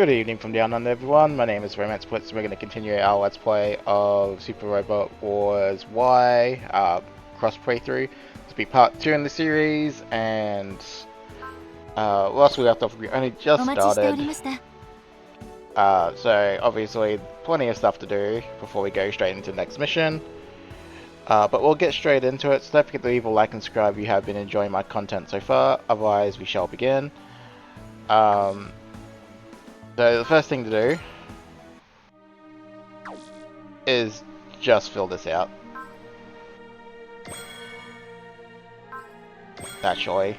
Good evening from down under, everyone. My name is Romance Blitz and we're going to continue our Let's Play of Super Robot Wars Y cross playthrough. This will be part 2 in the series, and last we left off, we only just started. So obviously plenty of stuff to do before we go straight into the next mission. But we'll get straight into it, so don't forget to leave a like and subscribe if you have been enjoying my content so far, otherwise we shall begin. So the first thing to do is just fill this out. Actually.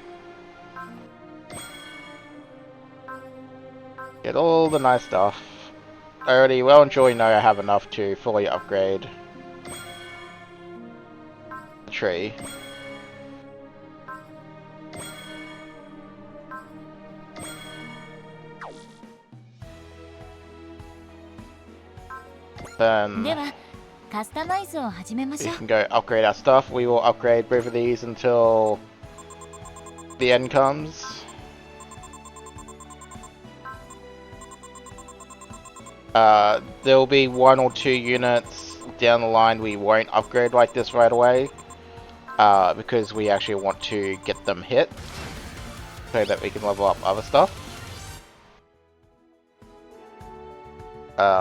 Get all the nice stuff. I already well and truly know I have enough to fully upgrade the tree. Then we can go upgrade our stuff. We will upgrade both of these until the end comes. There will be 1 or 2 units down the line we won't upgrade like this right away, because we actually want to get them hit so that we can level up other stuff.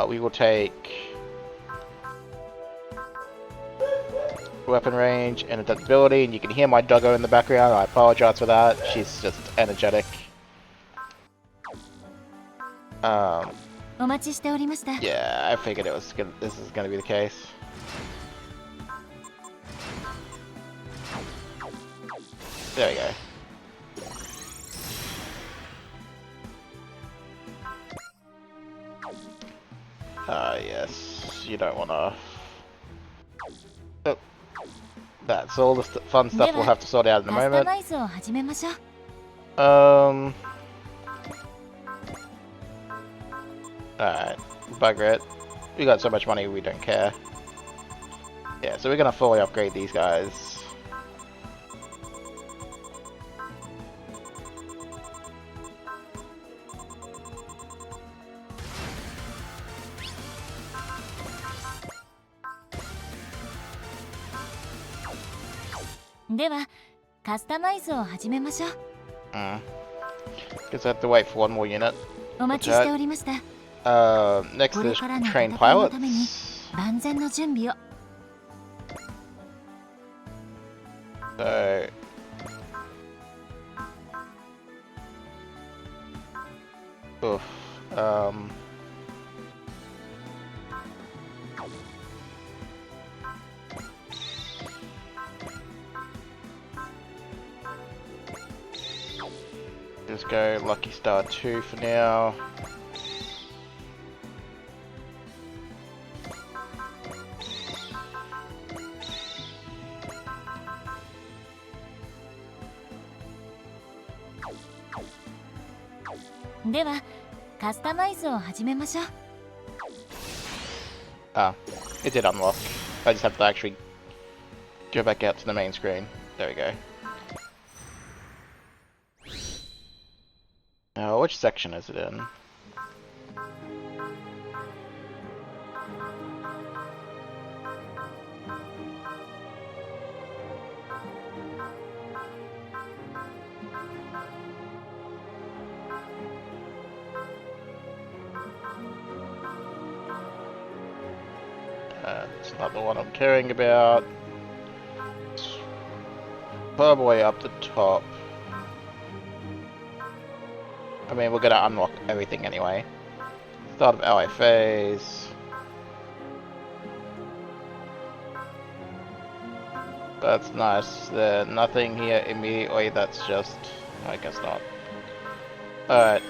We will take weapon range and adaptability, and you can hear my doggo in the background. I apologize for that. She's just energetic. Yeah, I figured this is gonna be the case. There we go. Yes, you don't wanna. Oh. That's all the fun stuff we'll have to sort out in a moment. Alright, bugger it. We got so much money we don't care. Yeah, so we're gonna fully upgrade these guys. Guess I have to wait for 1 more unit. Next is train pilots. So oof. Just go Lucky Star 2 for now. Ah, it did unlock. I just have to actually go back out to the main screen. There we go. Now, which section is it in? It's not the one I'm caring about. It's probably up the top. I mean, we're gonna unlock everything anyway. Start of LA phase. That's nice. There's nothing here immediately, that's just... I guess not. Alright.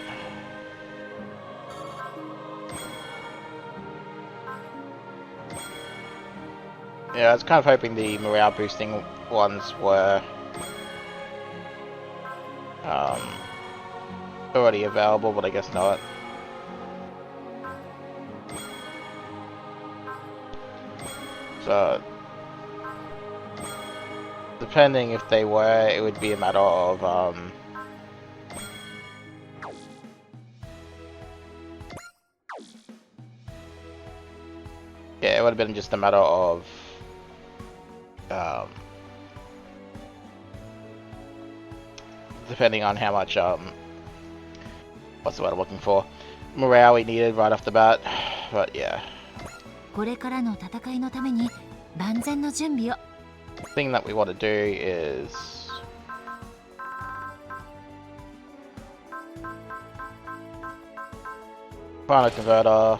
Yeah, I was kind of hoping the morale boosting ones were already available, but I guess not. So depending if they were, it would be a matter of Yeah, it would have been just a matter of um, depending on how much what's the word I'm looking for, morale we needed right off the bat. But yeah. これからの戦いのために万全の準備を。 Thing that we want to do is find a converter.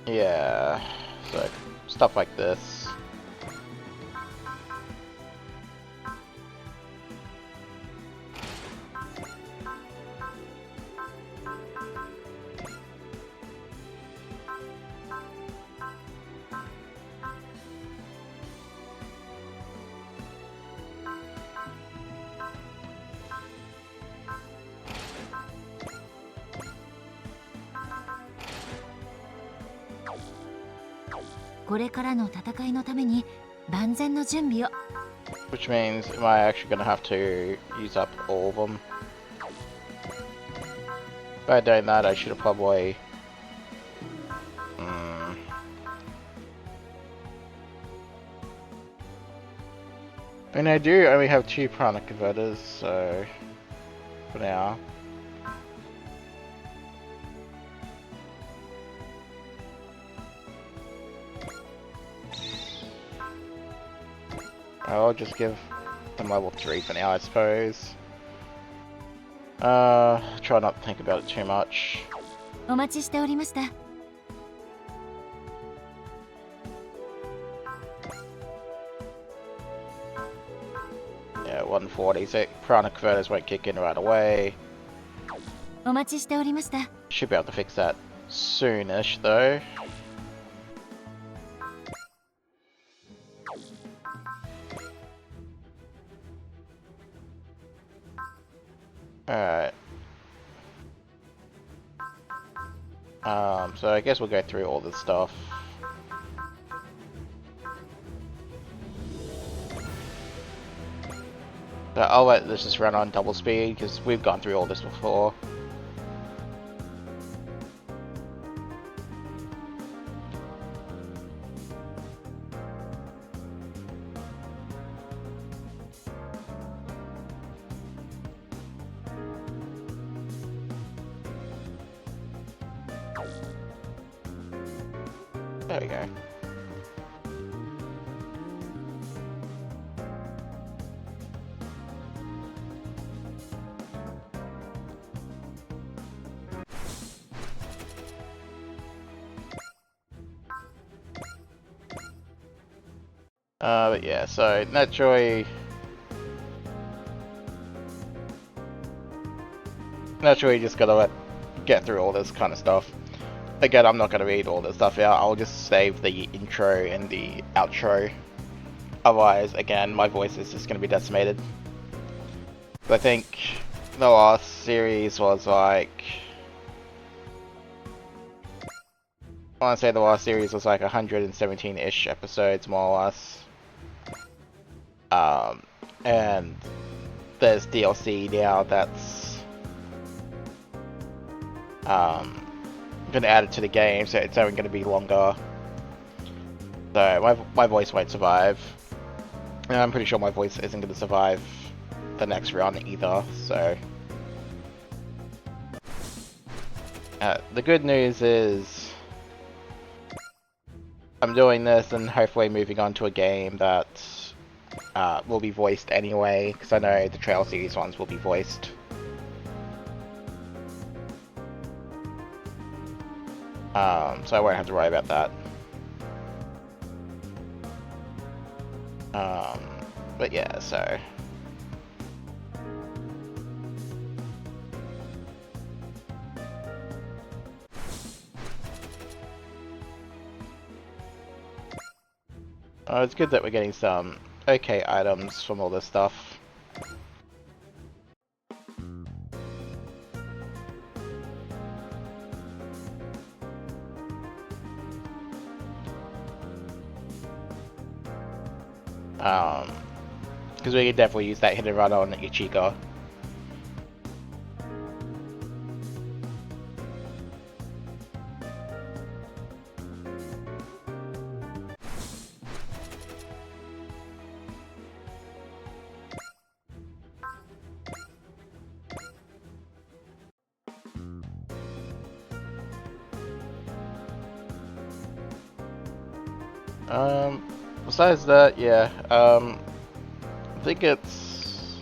Yeah, so stuff like this. Which means, am I actually going to have to use up all of them? By doing that, I should have probably... I mean, I do only have 2 prana converters, so... for now. I'll just give them level 3 for now, I suppose. Try not to think about it too much. お待ちしておりました。 Yeah, 140, so prana converters won't kick in right away. お待ちしておりました。 Should be able to fix that soonish, though. Alright. So I guess we'll go through all this stuff. But I'll let this just run on double speed, because we've gone through all this before. There we go. But yeah, so naturally just gotta get through all this kind of stuff. Again, I'm not gonna read all this stuff out, I'll just save the intro and the outro. Otherwise, again, my voice is just gonna be decimated. I think the last series was like... I want to say the last series was like 117-ish episodes, more or less. And there's DLC now that's been added to the game, so it's only going to be longer. So my voice won't survive. And I'm pretty sure my voice isn't going to survive the next run either, so... the good news is... I'm doing this and hopefully moving on to a game that will be voiced anyway, because I know the Trail Series ones will be voiced. So I won't have to worry about that. But yeah, so... it's good that we're getting some okay items from all this stuff. Because we can definitely use that hit and run on Ichika. Besides that, yeah, I think it's...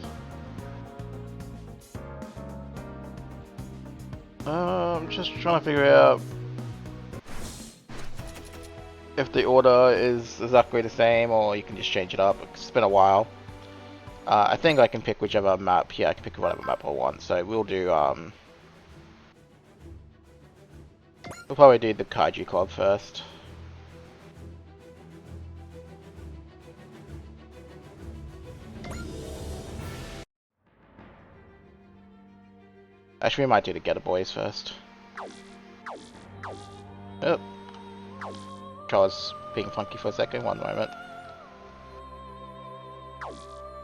I'm just trying to figure out if the order is exactly the same or you can just change it up. It's been a while. I think I can pick whichever map. Yeah, I can pick whatever map I want. So we'll do, we'll probably do the Kaiju Club first. Actually, we might do the Getter Boys first. Oh. Controller's being funky for a second. One moment.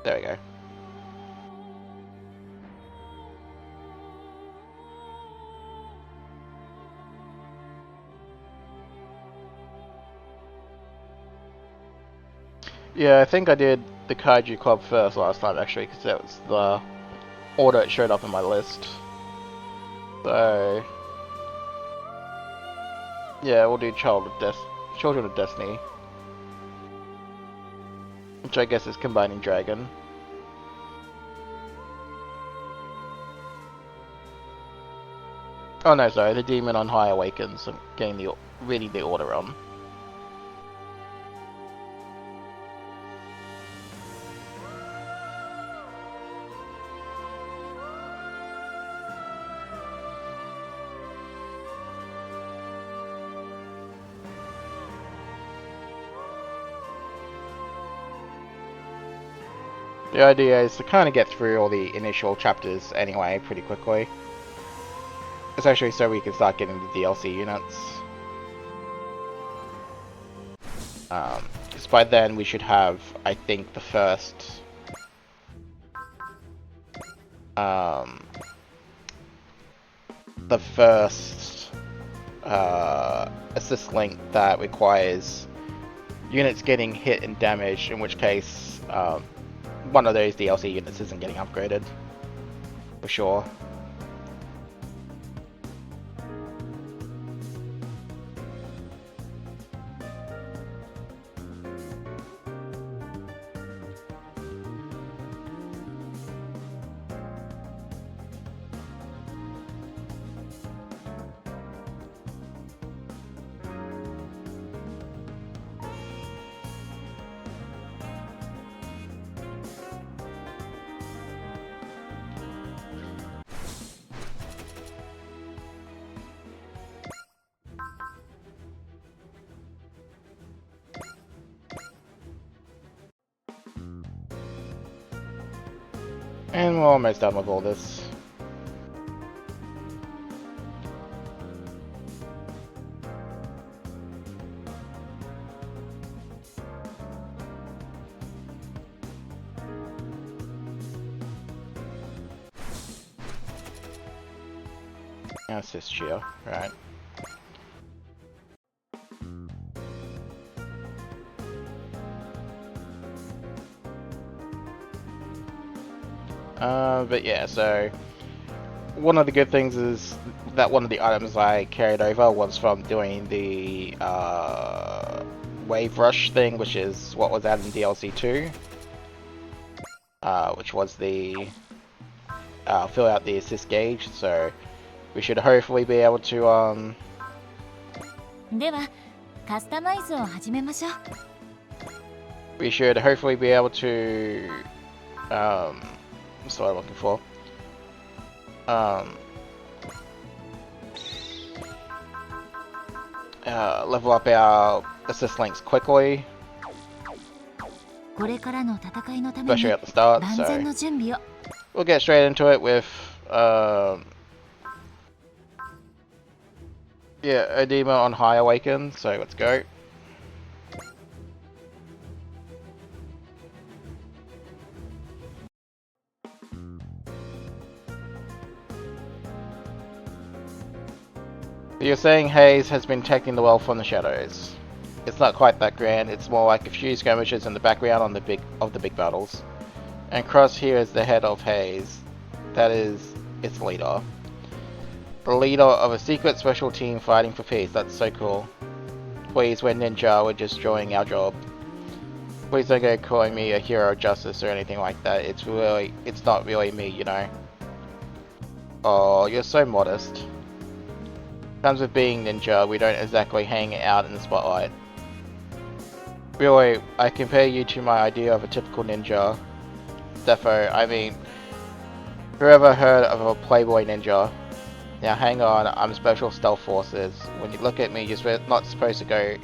There we go. Yeah, I think I did the Kaiju Club first last time actually, because that was the order it showed up in my list. So yeah, we'll do Children of Destiny, which I guess is combining Dragon. Oh no, sorry, the Demon on High Awakens and getting the reading the order on. The idea is to kind of get through all the initial chapters anyway pretty quickly. Especially so we can start getting the DLC units. Because by then we should have, I think, the first... assist link that requires units getting hit and damaged, in which case one of those DLC units isn't getting upgraded, for sure. And we're almost done with all this. That's just chill, right? But yeah, so one of the good things is that one of the items I carried over was from doing the Wave Rush thing, which is what was added in DLC 2, which was the fill out the assist gauge. So we should hopefully be able to ではカスタマイズを始めましょう。 we should hopefully be able to what's the word I'm looking for? Level up our assist links quickly, これからの戦いのために especially at the start. 万全の So 準備を。 we'll get straight into it with yeah, Edema on High Awakens. So let's go. So you're saying Hayes has been taking the world from the shadows. It's not quite that grand, it's more like a few skirmishes in the background on the big battles. And Cross here is the head of Hayes. That is its leader. The leader of a secret special team fighting for peace. That's so cool. Please, we're ninja, we're just doing our job. Please don't go calling me a hero of justice or anything like that. It's not really me, you know. Oh, you're so modest. Comes with being ninja, we don't exactly hang out in the spotlight. Really, I compare you to my idea of a typical ninja. Defo, I mean, whoever heard of a playboy ninja? Now hang on, I'm Special Stealth Forces. When you look at me, you're not supposed to go...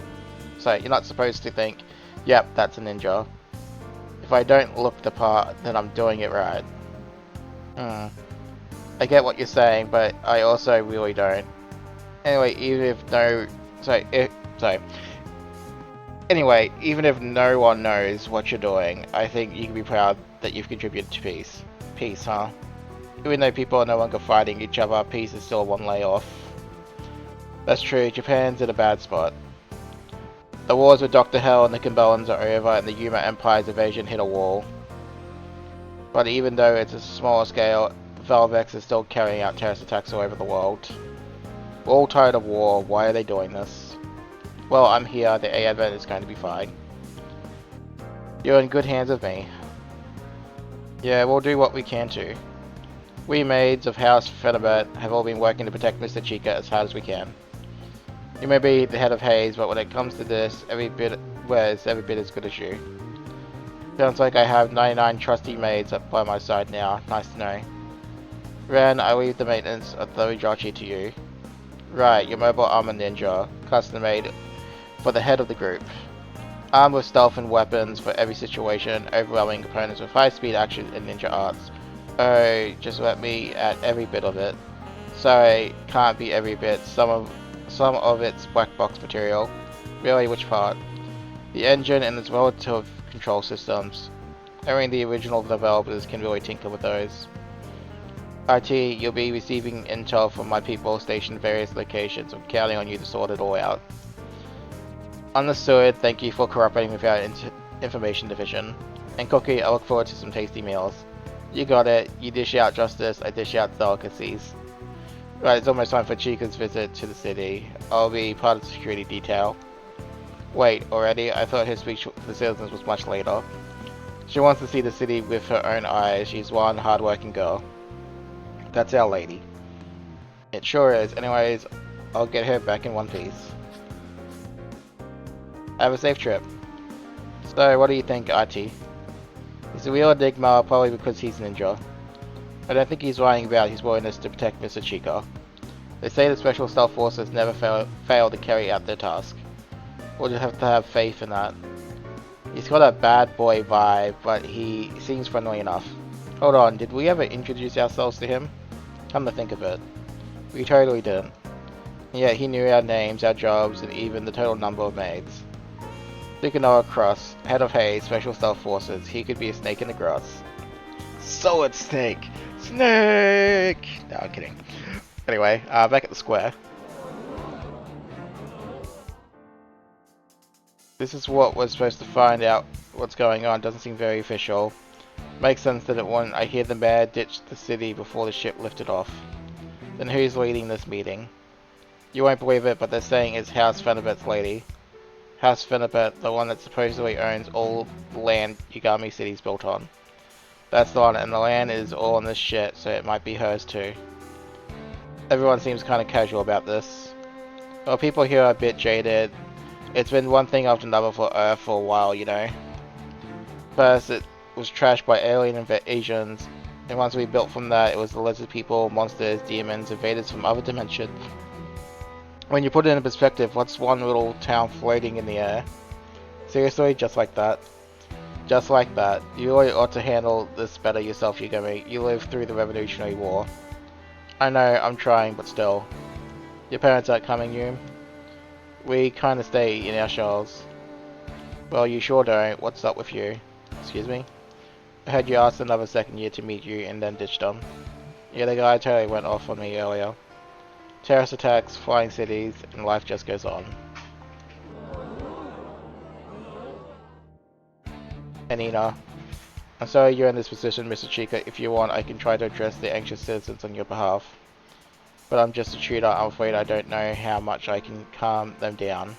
So, you're not supposed to think, yep, that's a ninja. If I don't look the part, then I'm doing it right. I get what you're saying, but I also really don't. Anyway, even if no one knows what you're doing, I think you can be proud that you've contributed to peace. Peace, huh? Even though people are no longer fighting each other, peace is still one layoff. That's true, Japan's in a bad spot. The wars with Dr. Hell and the Kimbellans are over, and the Yuma Empire's invasion hit a wall. But even though it's a smaller scale, Valvex is still carrying out terrorist attacks all over the world. We're all tired of war, why are they doing this? Well, I'm here, the A event is going to be fine. You're in good hands with me. Yeah, we'll do what we can to. We maids of House Fenibet have all been working to protect Mr. Chica as hard as we can. You may be the head of Hayes, but when it comes to this, every bit as good as you. Sounds like I have 99 trusty maids up by my side now, nice to know. Ren, I leave the maintenance of the Rijachi to you. Right, your mobile armor ninja, custom made for the head of the group. Armed with stealth and weapons for every situation, overwhelming opponents with high speed action and ninja arts. Oh, just let me at every bit of it. Sorry, can't be every bit, some of it's black box material. Really, which part? The engine and its relative control systems. Only the original developers can really tinker with those. IT, you'll be receiving intel from my people stationed in various locations. I'm counting on you to sort it all out. Understood, thank you for cooperating with our information division. And Cookie, I look forward to some tasty meals. You got it, you dish out justice, I dish out delicacies. Right, it's almost time for Chica's visit to the city. I'll be part of the security detail. Wait, already? I thought her speech to the citizens was much later. She wants to see the city with her own eyes. She's one hard-working girl. That's our lady. It sure is. Anyways, I'll get her back in one piece. Have a safe trip. So, what do you think, IT? He's a real enigma, probably because he's ninja. I don't think he's lying about his willingness to protect Mr. Chica. They say the Special Stealth Forces never fail to carry out their task. We'll just have to have faith in that. He's got a bad boy vibe, but he seems friendly enough. Hold on, did we ever introduce ourselves to him? Come to think of it. We totally didn't. Yet he knew our names, our jobs, and even the total number of maids. Sukanoa Cross, head of Hayes, Special Stealth Forces. He could be a snake in the grass. Solid snake! Snake! No, I'm kidding. Anyway, back at the square. This is what we're supposed to find out what's going on. Doesn't seem very official. Makes sense that it won't. I hear the mayor ditched the city before the ship lifted off. Then who's leading this meeting? You won't believe it, but they're saying it's House Fenibet's lady. House Fenibet, the one that supposedly owns all the land Yagami City's built on. That's the one, and the land is all on this shit, so it might be hers too. Everyone seems kind of casual about this. Well, people here are a bit jaded. It's been one thing after another for Earth for a while, you know. First, it was trashed by alien invasions, and once we built from that, it was the lizard people, monsters, demons, invaders from other dimensions. When you put it in perspective, what's one little town floating in the air? Seriously, just like that? Just like that. You really ought to handle this better yourself, Yagami. You lived through the Revolutionary War. I know, I'm trying, but still. Your parents aren't coming, Yum? We kinda stay in our shells. Well, you sure don't. What's up with you? Excuse me? I heard you asked another second year to meet you and then ditched them. Yeah, the guy totally went off on me earlier. terrorist attacks, flying cities, and life just goes on. Anina, I'm sorry you're in this position, Mr. Chica. If you want, I can try to address the anxious citizens on your behalf. But I'm just a tutor, I'm afraid I don't know how much I can calm them down.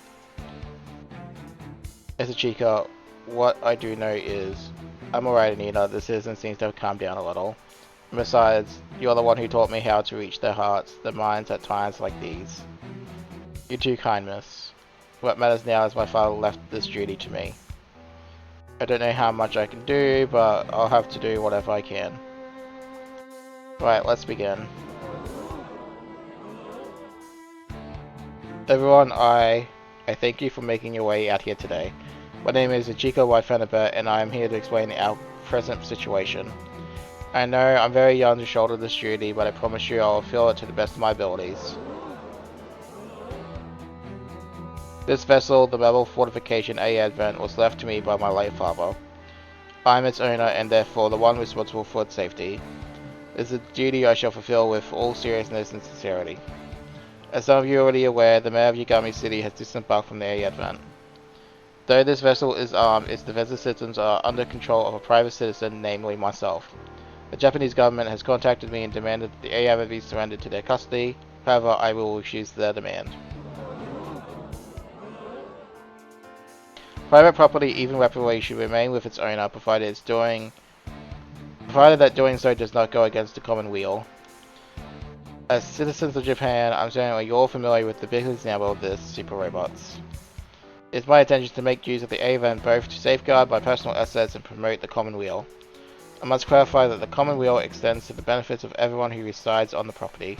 Mr. Chica, what I do know is, I'm alright, Anina, the citizens seem to have calmed down a little. And besides, you're the one who taught me how to reach their hearts, their minds at times like these. You're too kind, miss. What matters now is my father left this duty to me. I don't know how much I can do, but I'll have to do whatever I can. Right, let's begin. Everyone, I thank you for making your way out here today. My name is Ichiko Waifenabet, and I am here to explain our present situation. I know I'm very young to shoulder this duty, but I promise you I will fulfill it to the best of my abilities. This vessel, the Rebel Fortification A Advent, was left to me by my late father. I am its owner and therefore the one responsible for its safety. It is a duty I shall fulfill with all seriousness and sincerity. As some of you are already aware, the mayor of Yagami City has disembarked from the A Advent. Though this vessel is armed, its defensive systems are under control of a private citizen, namely myself. The Japanese government has contacted me and demanded that the A Advent be surrendered to their custody. However, I will refuse their demand. Private property, even weaponry, should remain with its owner, provided that doing so does not go against the common weal. As citizens of Japan, I'm certain you're all familiar with the big example of this, super robots. It's my intention to make use of the event both to safeguard my personal assets and promote the common weal. I must clarify that the common weal extends to the benefits of everyone who resides on the property.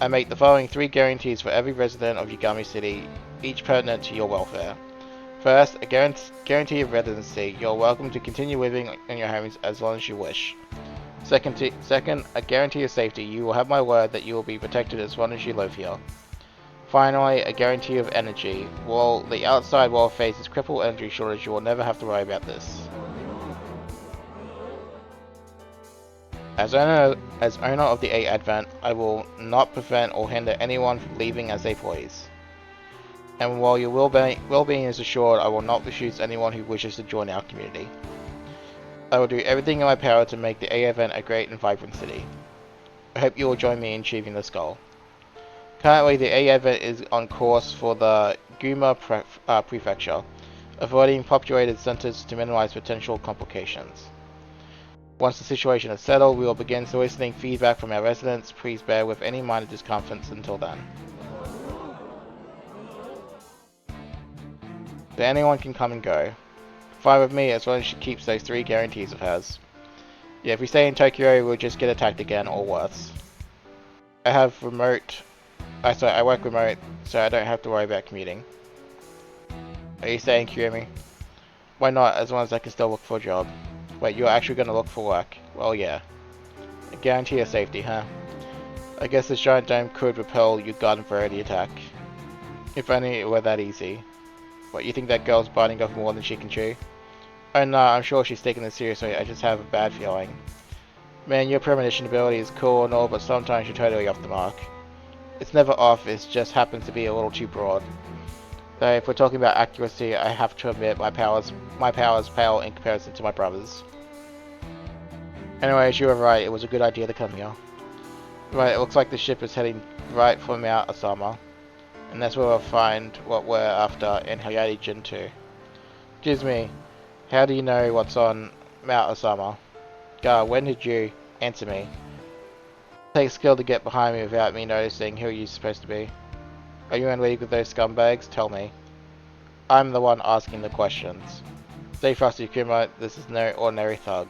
I make the following 3 guarantees for every resident of Yagami City, each pertinent to your welfare. First, a guarantee of residency. You're welcome to continue living in your homes as long as you wish. Second, a guarantee of safety. You will have my word that you will be protected as long as you live here. Finally, a guarantee of energy. While the outside world faces critical energy shortage, you will never have to worry about this. As owner of the A Advent, I will not prevent or hinder anyone from leaving as they please. And while your well-being is assured, I will not refuse anyone who wishes to join our community. I will do everything in my power to make the A Event a great and vibrant city. I hope you will join me in achieving this goal. Currently, the A Event is on course for the Guma Prefecture, avoiding populated centers to minimize potential complications. Once the situation is settled, we will begin soliciting feedback from our residents. Please bear with any minor discomforts until then. So anyone can come and go. Fine with me as long as she keeps those 3 guarantees of hers. Yeah, if we stay in Tokyo, we'll just get attacked again or worse. I work remote, so I don't have to worry about commuting. Are you saying, Kirimi? Why not, as long as I can still look for a job? Wait, you're actually gonna look for work? Well, yeah. A guarantee of safety, huh? I guess this giant dome could repel your garden variety attack. If only it were that easy. What, you think that girl's biting off more than she can chew? Oh no, I'm sure she's taking this seriously, I just have a bad feeling. Man, your premonition ability is cool and all, but sometimes you're totally off the mark. It's never off, it just happens to be a little too broad. Though if we're talking about accuracy, I have to admit my powers pale in comparison to my brother's. Anyways, you were right, it was a good idea to come here. Right, it looks like the ship is heading right for Mount Asama. And that's where we'll find what we're after in Hayate Gen 2. Excuse me, how do you know what's on Mount Asama? God, when did you answer me? It takes skill to get behind me without me noticing who you're supposed to be. Are you in league with those scumbags? Tell me. I'm the one asking the questions. Stay frosty, Kuma, this is no ordinary thug.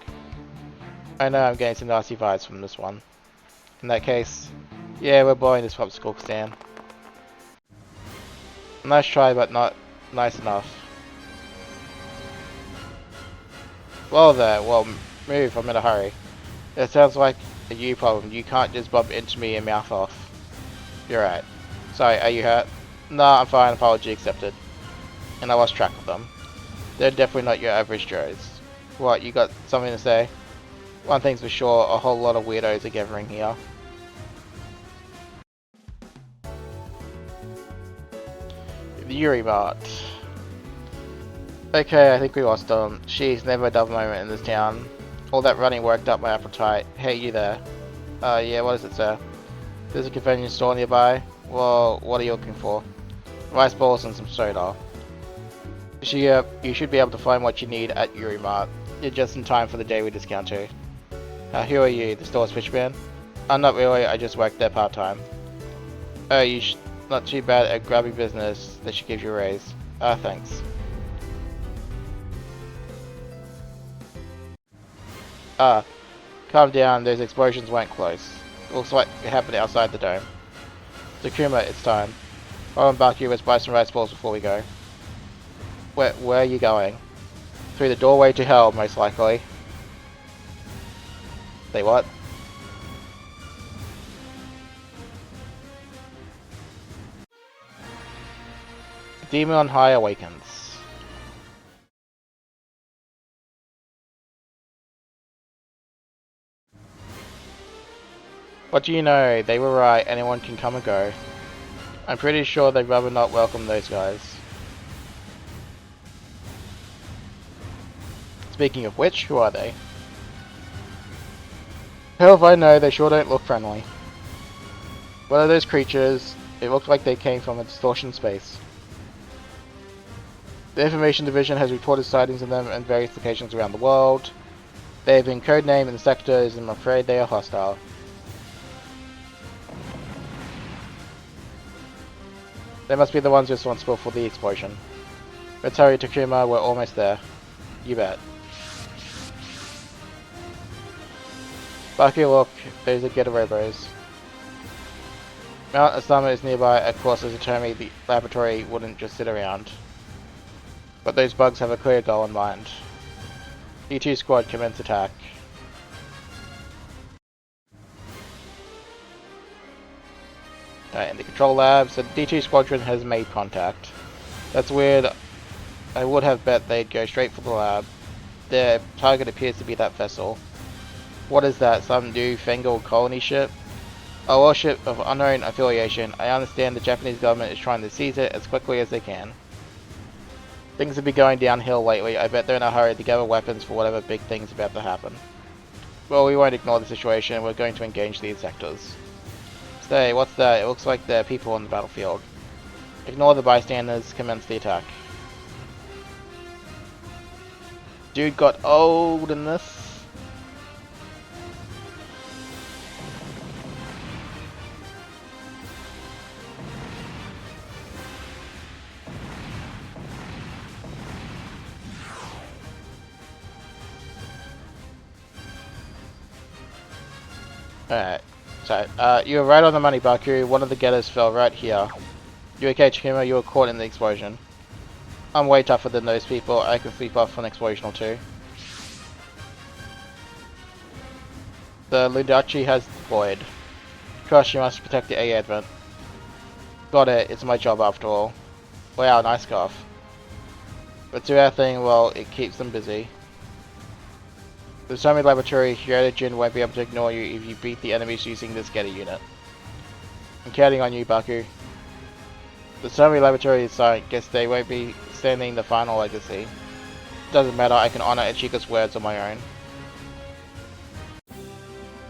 I know I'm getting some nasty vibes from this one. In that case, yeah, we're blowing this popsicle stand. Nice try, but not nice enough. Well there, well, move, I'm in a hurry. It sounds like a you problem, you can't just bump into me and mouth off. You're right. Sorry, are you hurt? Nah, I'm fine, apology accepted. And I lost track of them. They're definitely not your average Joes. What, you got something to say? One thing's for sure, a whole lot of weirdos are gathering here. The Yuri Mart. Okay, I think we lost them. She's never a dull moment in this town. All that running worked up my appetite. Hey, you there? Yeah, what is it, sir? There's a convenience store nearby. Well, what are you looking for? Rice balls and some soda. You should be able to find what you need at Yuri Mart. You're just in time for the daily discount too. Who are you? The store's fishman? Not really, I just work there part-time. Oh, not too bad at grabbing business. They should give you a raise. Thanks. Calm down, those explosions weren't close. Looks like it happened outside the dome. Takuma, it's time. Hold on, Baki, let's buy some rice balls before we go. Where are you going? Through the doorway to hell, most likely. Say what? Demon on High Awakens. What do you know? They were right, anyone can come and go. I'm pretty sure they'd rather not welcome those guys. Speaking of which, who are they? Hell if I know, they sure don't look friendly. What are those creatures? It looked like they came from a distortion space. The Information Division has reported sightings of them in various locations around the world. They have been codenamed in the sectors and I'm afraid they are hostile. They must be the ones responsible for the explosion. Let's hurry, Takuma, we're almost there. You bet. Baki, look, there's a getaway bros. Mount Asama is nearby, of course, as a term the laboratory wouldn't just sit around. But those bugs have a clear goal in mind. D2 squad commence attack. In the control lab, so the D2 squadron has made contact. That's weird. I would have bet they'd go straight for the lab. Their target appears to be that vessel. What is that, some new fangled colony ship? A warship of unknown affiliation. I understand the Japanese government is trying to seize it as quickly as they can. Things have been going downhill lately. I bet they're in a hurry to gather weapons for whatever big thing's about to happen. Well, we won't ignore the situation. We're going to engage these sectors. Say, what's that? It looks like there are people on the battlefield. Ignore the bystanders. Commence the attack. Dude got old in this. Alright, so, you were right on the money, Baku. One of the getters fell right here. You okay, Chikuma? You were caught in the explosion. I'm way tougher than those people. I can sleep off an explosion or two. The Ludachi has deployed. Crush, you must protect the A advent. Got it, it's my job after all. Wow, nice scarf. But do our thing, well, it keeps them busy. The Zombie Laboratory, Jin won't be able to ignore you if you beat the enemies using this getter unit. I'm counting on you, Baku. The Zombie Laboratory is silent, guess they won't be standing the final legacy. Doesn't matter, I can honor Ichika's words on my own.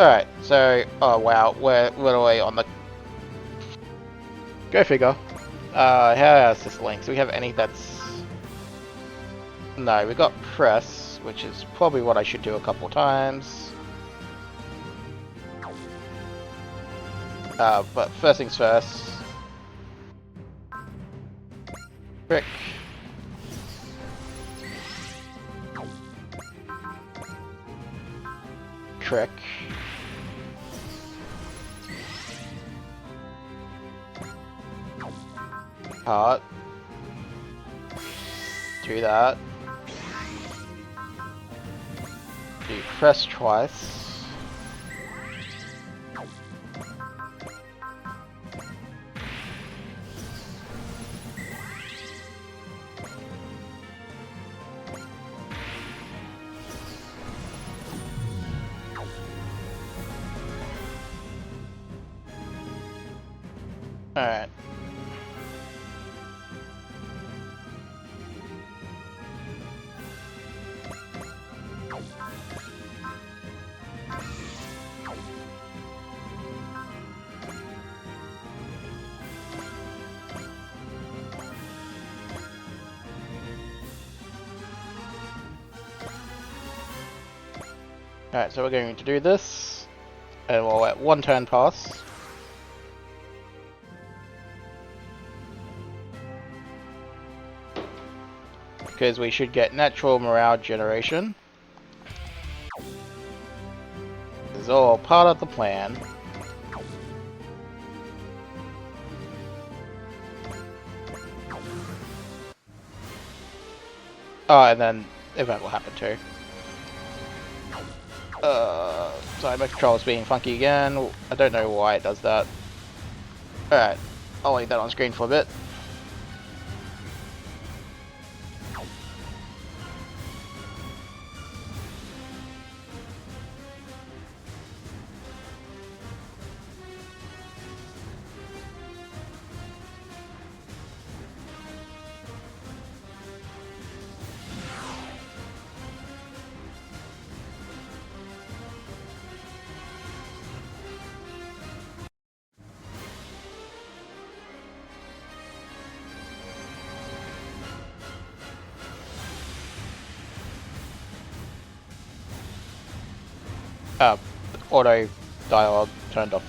Alright, so, oh wow, we're literally on the... Go figure. How else is this link? Do we have any that's... No, we got press, which is probably what I should do a couple times. But first things first. Brick. Crick. Heart. Do that. Do press twice. Alright. Alright, so we're going to do this, and we'll let one turn pass. Because we should get natural morale generation. This is all part of the plan. Oh, and then event will happen too. Sorry, my controller's being funky again. I don't know why it does that. Alright, I'll leave that on screen for a bit. Auto dialogue turned off.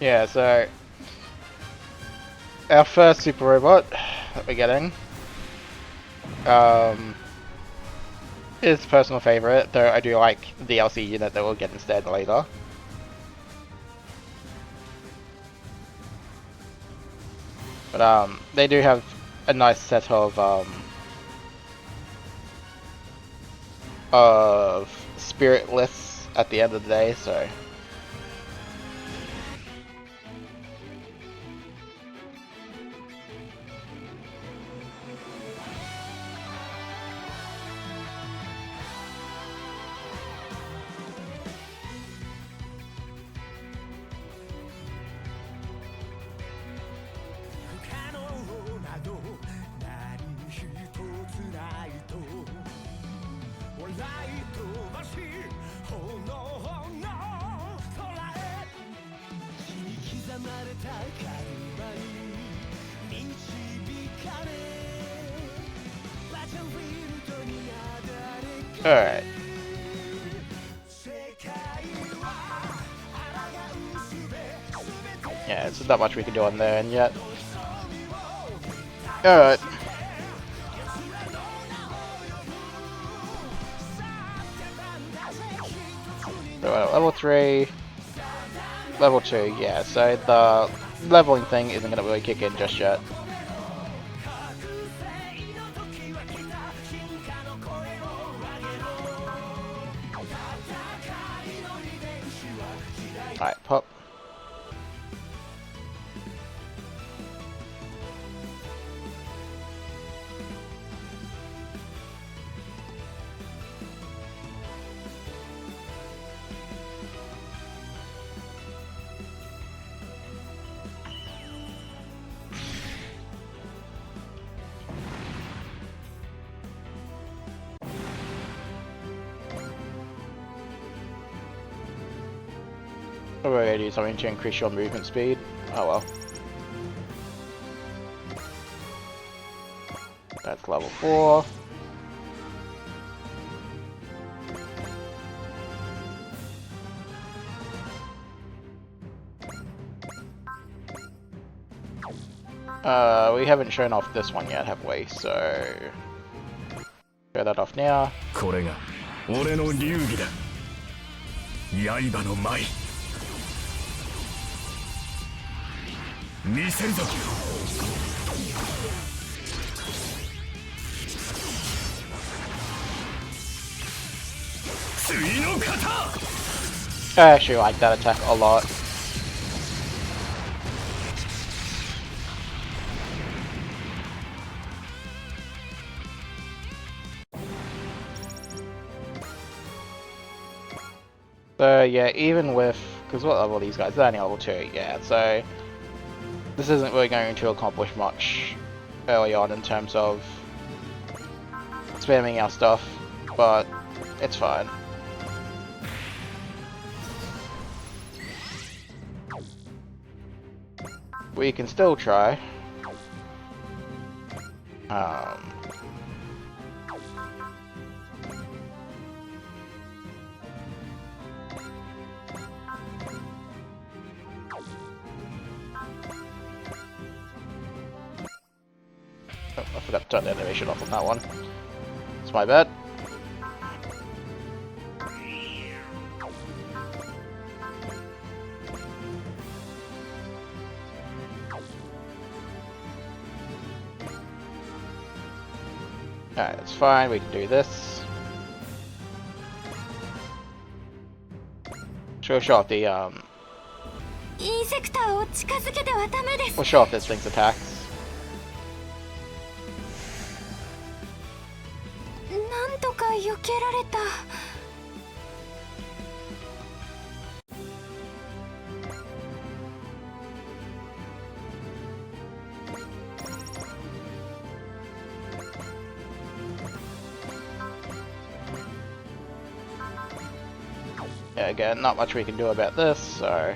Yeah, so our first super robot that we're getting is personal favorite, though I do like the DLC unit that we'll get instead later. But they do have a nice set of spirit lists at the end of the day, so Alright. Yeah, there's not much we can do on there and yet. Alright. Level 3. Level 2, yeah, so the leveling thing isn't going to really kick in just yet. Alright, pop. We're gonna do something to increase your movement speed. Oh well. That's level 4. We haven't shown off this one yet, have we? So show that off now. これが俺の流儀だ。刃の舞。見せるぞ。次の型。I actually like that attack a lot. So yeah, even with, because what level are these guys? They're only level 2, yeah, so this isn't really going to accomplish much early on in terms of spamming our stuff, but it's fine. We can still try. Oh, I forgot to turn the animation off on that one. It's my bad. Alright, that's fine, we can do this. We'll show off the we'll show off this thing's attacks. なんとか避けられた。Yeah, again, not much we can do about this, so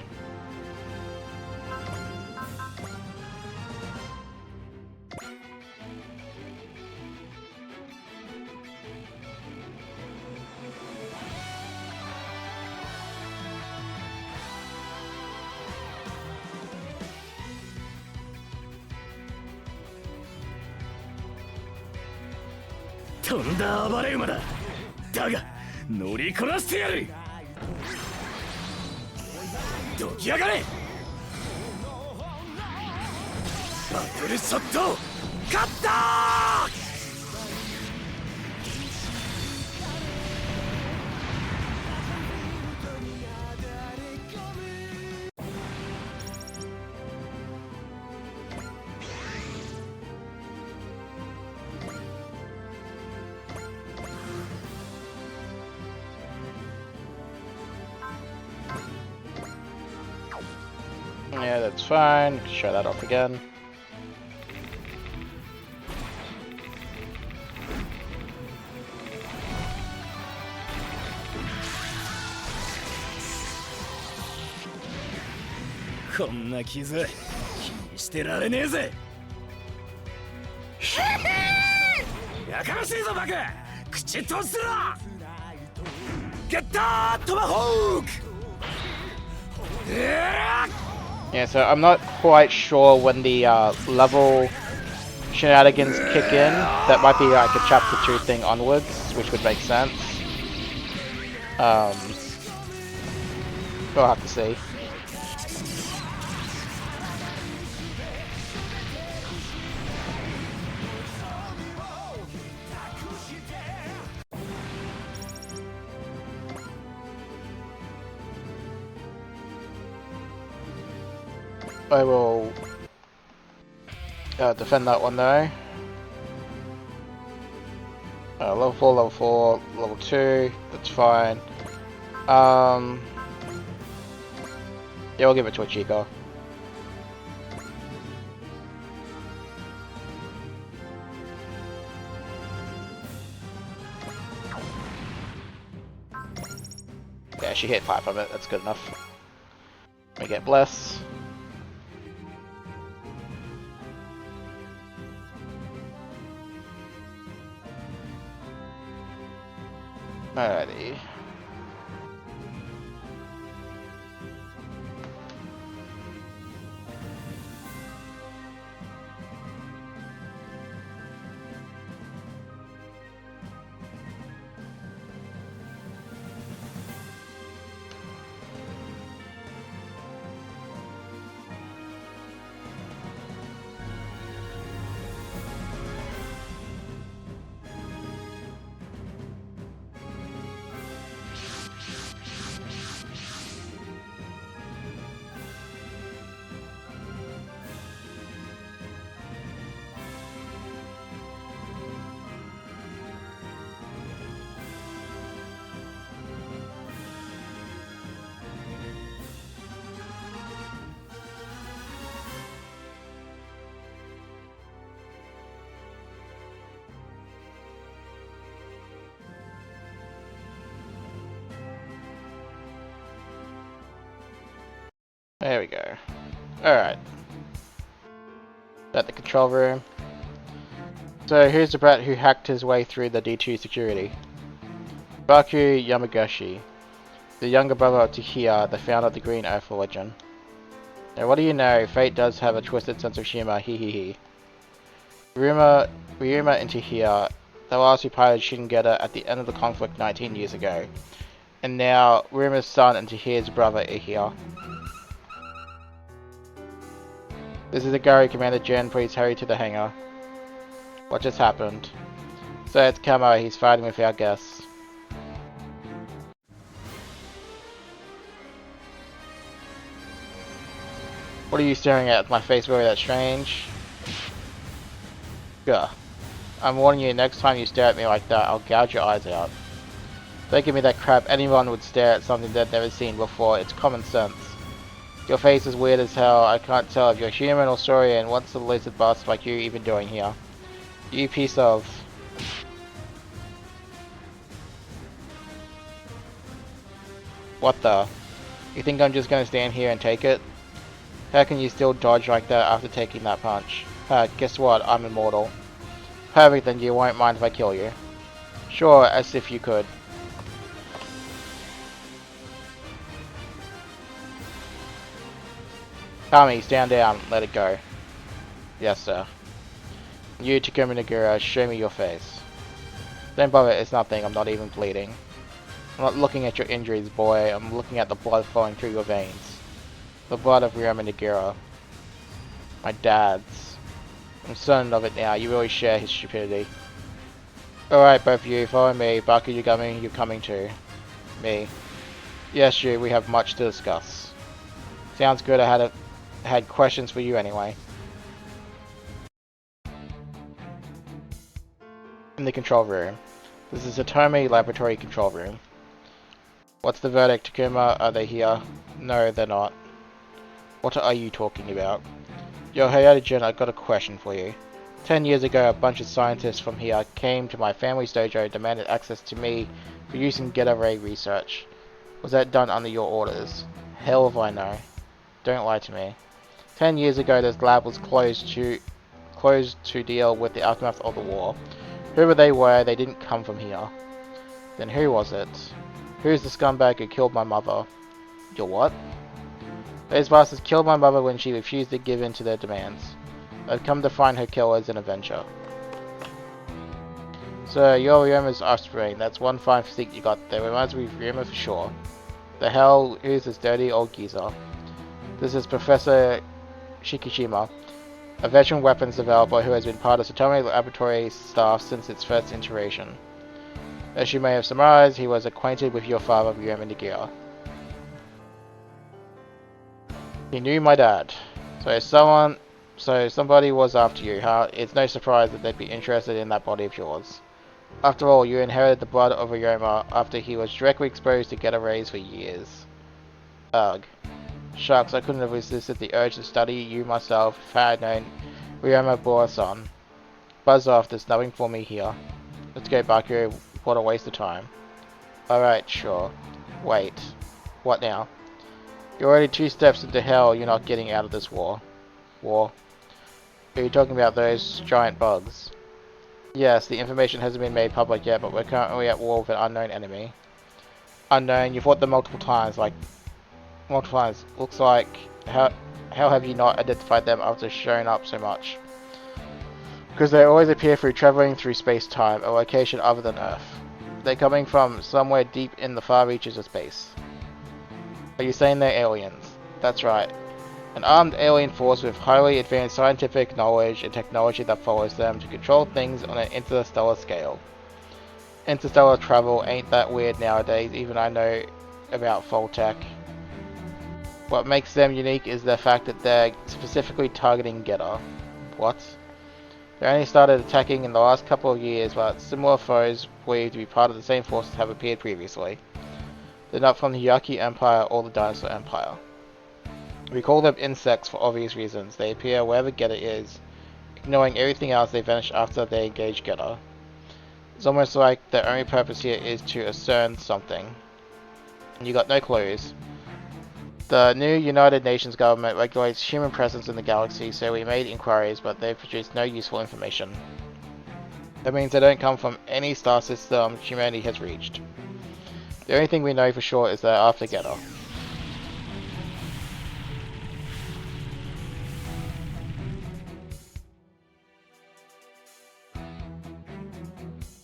とんだ暴れ馬だ。だが乗りこなしてやる。どきやがれ。バトルショット勝ったー。yeah, that's fine. Show that off again. こんな傷気にしてられねえぜ。やかましいぞバカ、口閉じろ。ゲットトマホーク。Yeah, so I'm not quite sure when the level shenanigans kick in. That might be like a chapter 2 thing onwards, which would make sense. We'll have to see. I will defend that one though. Level 4, level 2, that's fine. Yeah, we'll give it to a Chica. Yeah, she hit 5 of it, that's good enough. Let me get Bless. Alrighty. There we go. Alright. At the control room. So here's the brat who hacked his way through the D2 security. Baku Yamaguchi, the younger brother of Tahiya, the founder of the Green Earth religion. Now what do you know, fate does have a twisted sense of humor, hee hee hee. Ryuma and Tahiya, the last who piloted Shingeta at the end of the conflict 19 years ago. And now, Ryuma's son and Tahiya's brother are here. This is the Gary, Commander Jen, please hurry to the hangar. What just happened? So it's Kamo, he's fighting with our guests. What are you staring at? Is my face really that strange? Gah. I'm warning you, next time you stare at me like that, I'll gouge your eyes out. Don't give me that crap, anyone would stare at something they've never seen before, it's common sense. Your face is weird as hell, I can't tell if you're human or saurian, what's the lizard bastard like you even doing here? You piece of... What the? You think I'm just gonna stand here and take it? How can you still dodge like that after taking that punch? Guess what, I'm immortal. Perfect, then you won't mind if I kill you. Sure, as if you could. Kami, stand down, let it go. Yes, sir. You, Takumi Nagura, show me your face. Don't bother, it's nothing, I'm not even bleeding. I'm not looking at your injuries, boy, I'm looking at the blood flowing through your veins. The blood of Ryoma Nagura. My dad's. I'm certain of it now, you really share his stupidity. Alright, both of you, follow me. Baku Yugami, you're coming too. Me. Yes, you, we have much to discuss. Sounds good, I had questions for you anyway. In the control room. This is a Tomy laboratory control room. What's the verdict, Takuma? Are they here? No, they're not. What are you talking about? Yo, Hayata-jin, I've got a question for you. 10 years ago, a bunch of scientists from here came to my family's dojo, demanded access to me for use in Geta Ray research. Was that done under your orders? Hell if I know. don't lie to me. 10 years ago, this lab was closed to deal with the aftermath of the war. Whoever they were, they didn't come from here. Then who was it? Who's the scumbag who killed my mother? Your what? Those bastards killed my mother when she refused to give in to their demands. I've come to find her killers and avenge her. So, you're Ryoma's offspring. That's one fine physique you got there. Reminds me of Ryoma for sure. The hell, who's this dirty old geezer? This is Professor Shikishima, a veteran weapons developer who has been part of Satomi Laboratory staff since its first iteration. As you may have surmised, he was acquainted with your father, Ryoma Nigira. He knew my dad. So somebody was after you, huh? It's no surprise that they'd be interested in that body of yours. After all, you inherited the blood of Ryoma after he was directly exposed to Geta rays for years. Ugh. Shucks, I couldn't have resisted the urge to study you myself if I had known Ryoma bore a son. Buzz off, there's nothing for me here. Let's go, Baku. What a waste of time. Alright, sure. Wait. What now? You're already 2 steps into hell, you're not getting out of this war. War? Are you talking about those giant bugs? Yes, the information hasn't been made public yet, but we're currently at war with an unknown enemy. Unknown? You fought them multiple times, Looks like... How have you not identified them after showing up so much? Because they always appear through traveling through space-time, a location other than Earth. They're coming from somewhere deep in the far reaches of space. Are you saying they're aliens? That's right. An armed alien force with highly advanced scientific knowledge and technology that follows them to control things on an interstellar scale. Interstellar travel ain't that weird nowadays, even I know about full tech. What makes them unique is the fact that they're specifically targeting Geta. What? They only started attacking in the last couple of years, but similar foes believed to be part of the same forces have appeared previously. They're not from the Yaki Empire or the Dinosaur Empire. We call them insects for obvious reasons. They appear wherever Geta is. Ignoring everything else, they vanish after they engage Geta. It's almost like their only purpose here is to ascend something. And you got no clues. The new United Nations government regulates human presence in the galaxy, so we made inquiries, but they've produced no useful information. That means they don't come from any star system humanity has reached. The only thing we know for sure is they're after Geta.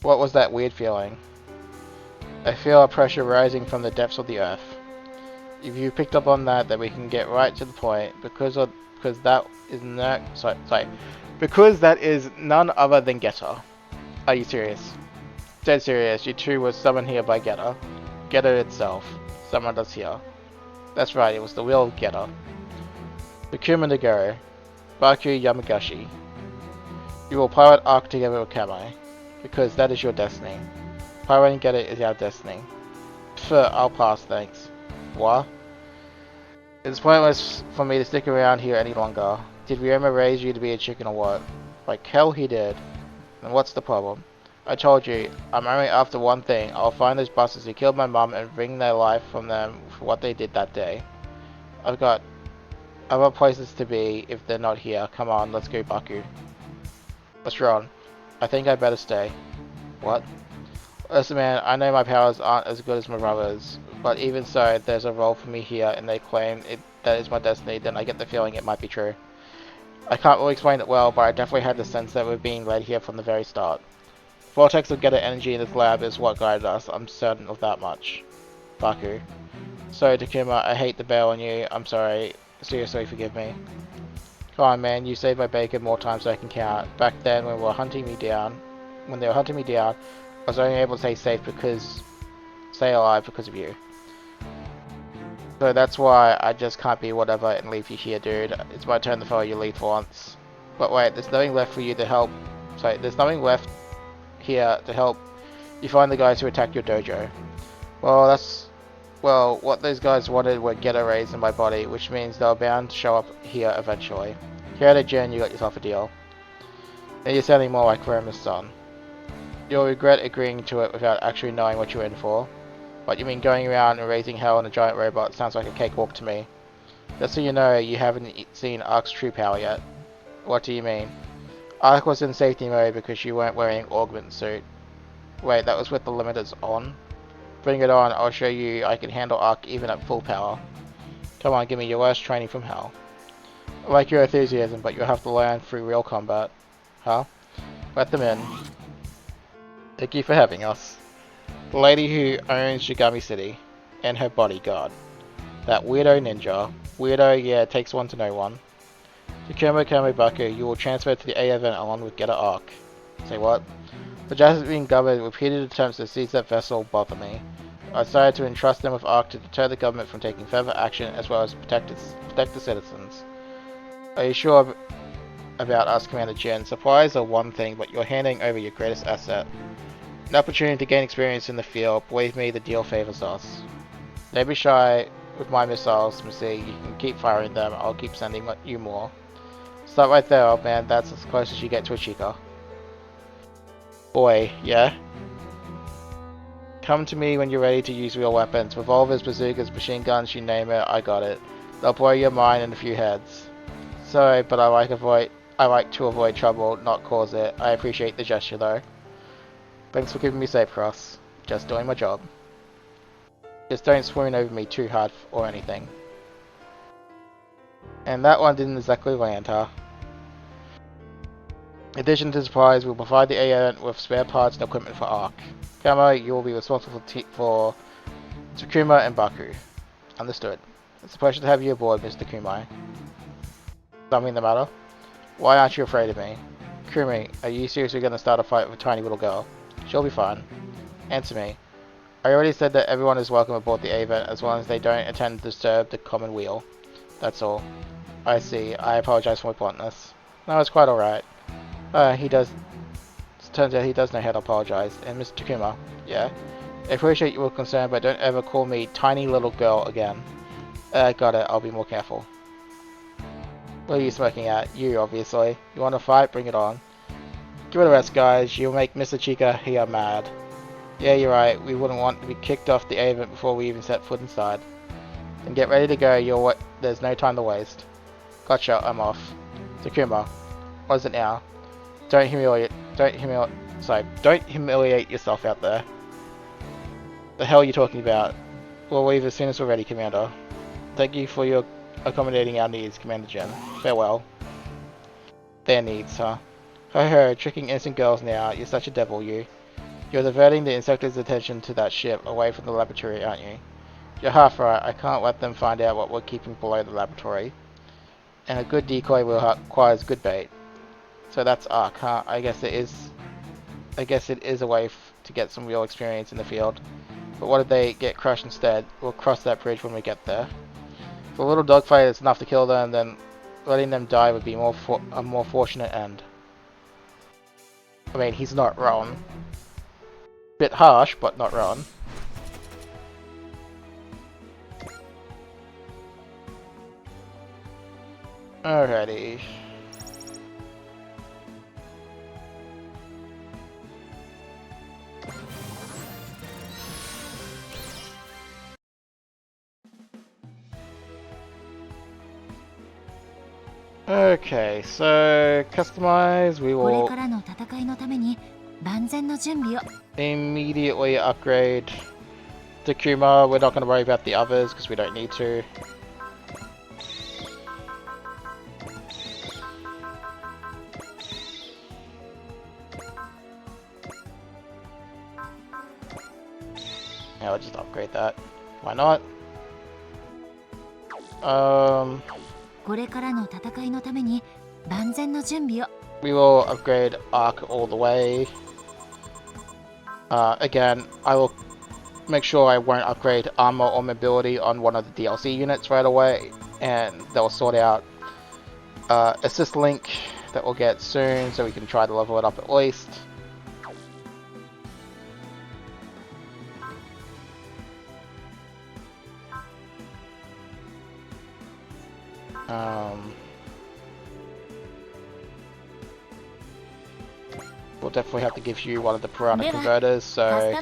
What was that weird feeling? I feel a pressure rising from the depths of the earth. If you picked up on that, then we can get right to the point. Because that is none other than Geta. Are you serious? Dead serious. You two were summoned here by Geta. Geta itself summoned us here. That's right. It was the will of Geta. Takuma Nagoro, Baku Yamagashi. You will pilot Arc together with Kamai. Because that is your destiny. Piloting Geta is our destiny. Pfft, I'll pass, thanks. What? It's pointless for me to stick around here any longer. Did Ryoma raise you to be a chicken or what? Like hell he did. Then what's the problem? I told you, I'm only after one thing. I'll find those bastards who killed my mum and wring their life from them for what they did that day. I've got other places to be if they're not here. Come on, let's go, Baku. What's wrong? I think I better stay. What? Listen man, I know my powers aren't as good as my brother's, but even so, there's a role for me here and they claim that is my destiny, then I get the feeling it might be true. I can't really explain it well, but I definitely had the sense that we're being led here from the very start. Vortex of Geta energy in this lab is what guided us, I'm certain of that much. Baku. Sorry Takuma, I hate to bail on you, I'm sorry. Seriously, forgive me. Come on man, you saved my bacon more times than I can count. Back then when they were hunting me down, I was only able to stay alive because of you. So that's why I just can't be whatever and leave you here, dude. It's my turn to follow your lead for once. But wait, there's nothing left for you to help. Sorry, there's nothing left here to help you find the guys who attacked your dojo. Well, what those guys wanted were Geta rays in my body, which means they were bound to show up here eventually. Here at a Jen, you got yourself a deal. Now you're sounding more like Ryoma's son. You'll regret agreeing to it without actually knowing what you're in for. What you mean going around and raising hell on a giant robot sounds like a cakewalk to me. Just so you know, you haven't seen Ark's true power yet. What do you mean? Ark was in safety mode because you weren't wearing augment suit. Wait, that was with the limiters on? Bring it on, I'll show you I can handle Ark even at full power. Come on, give me your worst training from hell. I like your enthusiasm, but you'll have to learn through real combat. Huh? Let them in. Thank you for having us. The lady who owns Shigami City, and her bodyguard. That weirdo ninja. Weirdo, yeah, takes one to know one. Takuma Kamebaku, you will transfer to the A event along with Getter Arc. Say what? The jazz has been governed. Repeated attempts to seize that vessel bother me. I decided to entrust them with Arc to deter the government from taking further action as well as protect the citizens. Are you sure about us, Commander Jin? Supplies are one thing, but you're handing over your greatest asset. An opportunity to gain experience in the field. Believe me, the deal favors us. Don't be shy with my missiles, Missy. You can keep firing them. I'll keep sending you more. Stop right there, old man. That's as close as you get to a chica. Boy, yeah? Come to me when you're ready to use real weapons. Revolvers, bazookas, machine guns, you name it, I got it. They'll blow your mind in a few heads. Sorry, but I like to avoid trouble, not cause it. I appreciate the gesture though. Thanks for keeping me safe, Cross. Just doing my job. Just don't swoon over me too hard or anything. And that one didn't exactly land, huh? In addition to supplies, we'll provide the A with spare parts and equipment for Arc. Kama, you will be responsible for Takuma and Baku. Understood. It's a pleasure to have you aboard, Mr. Kumai. Something the matter? Why aren't you afraid of me? Kumi, are you seriously going to start a fight with a tiny little girl? She'll be fine. Answer me. I already said that everyone is welcome aboard the A event as long as they don't intend to disturb the common wheel. That's all. I see. I apologize for my bluntness. No, it's quite alright. He does... Turns out he does know how to apologize. And Mr. Takuma, yeah? I appreciate your concern, but don't ever call me tiny little girl again. Got it. I'll be more careful. What are you smoking at? You, obviously. You want to fight? Bring it on. Give it a rest, guys. You'll make Mr. Chica here mad. Yeah, you're right. We wouldn't want to be kicked off the event before we even set foot inside. Then get ready to go. There's no time to waste. Gotcha. I'm off. Takuma. What is it now? Don't humiliate yourself out there. The hell are you talking about? We'll leave as soon as we're ready, Commander. Thank you for your accommodating our needs, Commander Jen. Farewell. Their needs, huh? Ho ho, tricking innocent girls now. You're such a devil, you. You're diverting the Insector's attention to that ship away from the laboratory, aren't you? You're half right. I can't let them find out what we're keeping below the laboratory. And a good decoy requires good bait. So that's Arc, huh? I guess it is a way to get some real experience in the field. But what if they get crushed instead? We'll cross that bridge when we get there. If a little dogfight is enough to kill them, then letting them die would be a more fortunate end. I mean, he's not wrong. Bit harsh, but not wrong. Alrighty. Okay, so customize, we will immediately upgrade Takuma. We're not going to worry about the others because we don't need to. Yeah, I'll just upgrade that. Why not? We will upgrade Arc all the way. Again, I will make sure I won't upgrade armor or mobility on one of the DLC units right away, and they'll sort out assist link that we'll get soon, so we can try to level it up at least. We'll definitely have to give you one of the piranha converters, so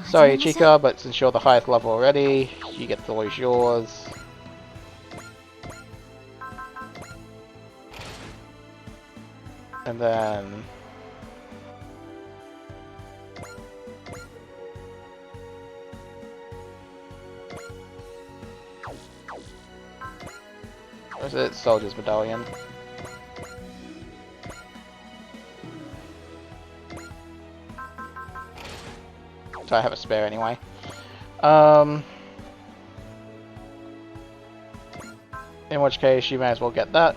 sorry Chica, but since you're the highest level already, you get to lose yours. And then what is it? Soldier's Medallion. So I have a spare anyway. In which case you may as well get that.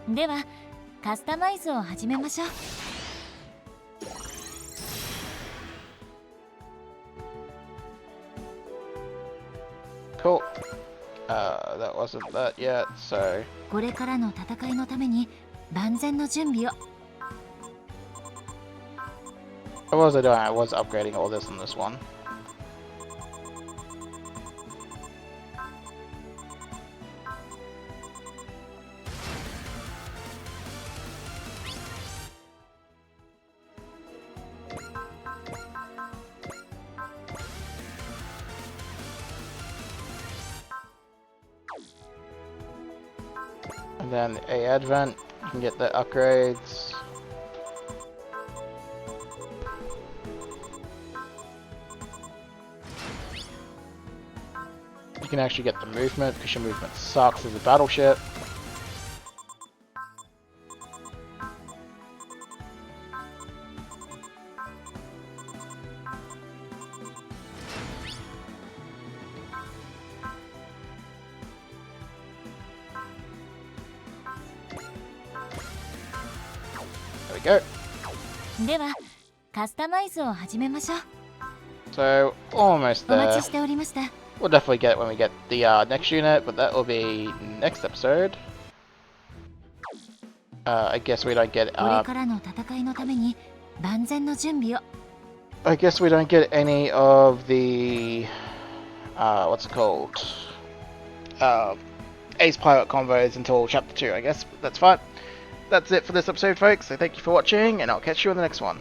ではカスタマイズを始めましょう。Cool. That wasn't that yet, so これからの戦いのために万全の準備を。 what was I doing? I was upgrading all this on this one. And then a advent, you can get the upgrades. You can actually get the movement, because your movement sucks as a battleship. There we go. ではカスタマイズを始めましょう。 So, almost お待 there. ちしておりました。 We'll definitely get it when we get the next unit, but that will be next episode. I guess we don't get これからの戦いのために万全の準備を。 I guess we don't get any of the what's it called? Ace Pilot combos until chapter 2, I guess. But that's fine. That's it for this episode, folks. So thank you for watching, and I'll catch you on the next one.